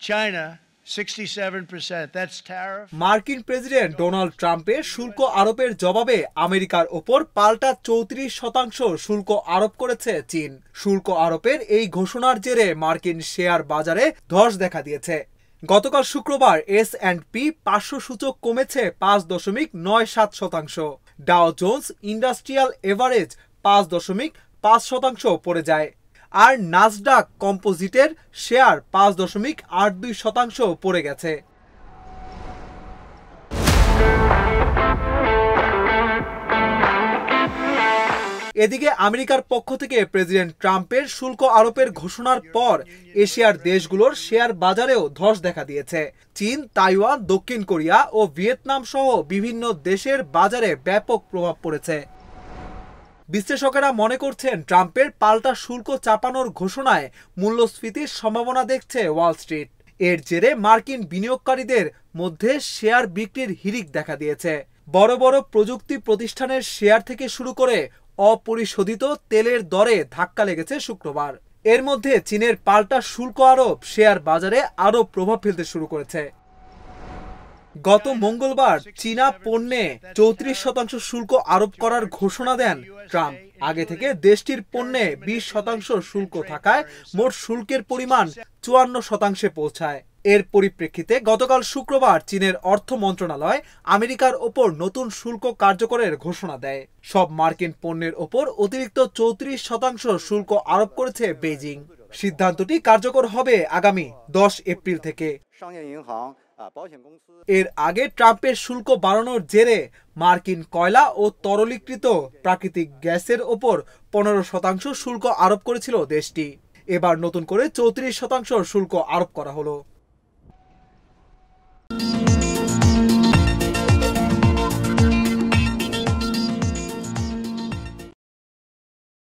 China 67%. That's tariff. মার্কিন president Donald ট্রাম্পের শুল্ক আরোপের জবাবে আমেরিকার ওপর পাল্টা 34% শুল্ক আরোপ করেছে চীন। শুল্ক আরোপের এই ঘোষণার জেরে মার্কিন শেয়ার বাজারে ধস দেখা দিয়েছে। গতকাল শুক্রবার S&P 500 সূচক কমেছে 5.97%। ডাও জোন্স ইন্ডাস্ট্রিয়াল এভারেজ 5.5% পড়ে যায়। আর নাসডাক কম্পোজিটের শেয়ার 5.82% পড়ে গেছে। এদিকে আমেরিকার পক্ষ থেকে প্রেসিডেন্ট ট্রাম্পের শুল্ক আরোপের ঘোষণার পর এশিয়ার দেশগুলোর শেয়ার বাজারেও ধস দেখা দিয়েছে। চীন, তাইওয়ান, দক্ষিণ কোরিয়া ও ভিয়েতনাম সহ বিভিন্ন দেশের বাজারে ব্যাপক প্রভাব পড়েছে। বিশ্লেষকেরা মনে করছেন ট্রাম্পের পাল্টা শুল্ক চাপানোর ঘোষণায় মূল্যস্ফীতির সম্ভাবনা দেখছে ওয়াল স্ট্রিট। এর জেরে মার্কিন বিনিয়োগকারীদের মধ্যে শেয়ার বিক্রির হিড়িক দেখা দিয়েছে। বড় বড় প্রযুক্তি প্রতিষ্ঠানের শেয়ার থেকে শুরু করে অপরিশোধিত তেলের দরে ধাক্কা লেগেছে শুক্রবার। এর মধ্যে চীনের পাল্টা শুল্ক আরোপ শেয়ার বাজারে আরও প্রভাব ফেলতে শুরু করেছে। গত মঙ্গলবার চীনা পণ্যে 34% শুল্ক আরোপ করার ঘোষণা দেন ট্রাম্প। আগে থেকে দেশটির পণ্যে 20% শুল্ক থাকায় মোট শুল্কের পরিমাণ 54% পৌঁছায়। এর পরিপ্রেক্ষিতে গতকাল শুক্রবার চীনের অর্থ মন্ত্রণালয় আমেরিকার ওপর নতুন শুল্ক কার্যকরের ঘোষণা দেয়। সব মার্কিন পণ্যের ওপর অতিরিক্ত 34% শুল্ক আরোপ করেছে বেইজিং। সিদ্ধান্তটি কার্যকর হবে আগামী 10 এপ্রিল থেকে। এর আগে ট্রাম্পের শুল্ক বাড়ানোর জেরে মার্কিন কয়লা ও তরলীকৃত প্রাকৃতিক গ্যাসের ওপর 15% শুল্ক আরোপ করেছিল দেশটি। এবার নতুন করে 34% শুল্ক আরোপ করা হলো।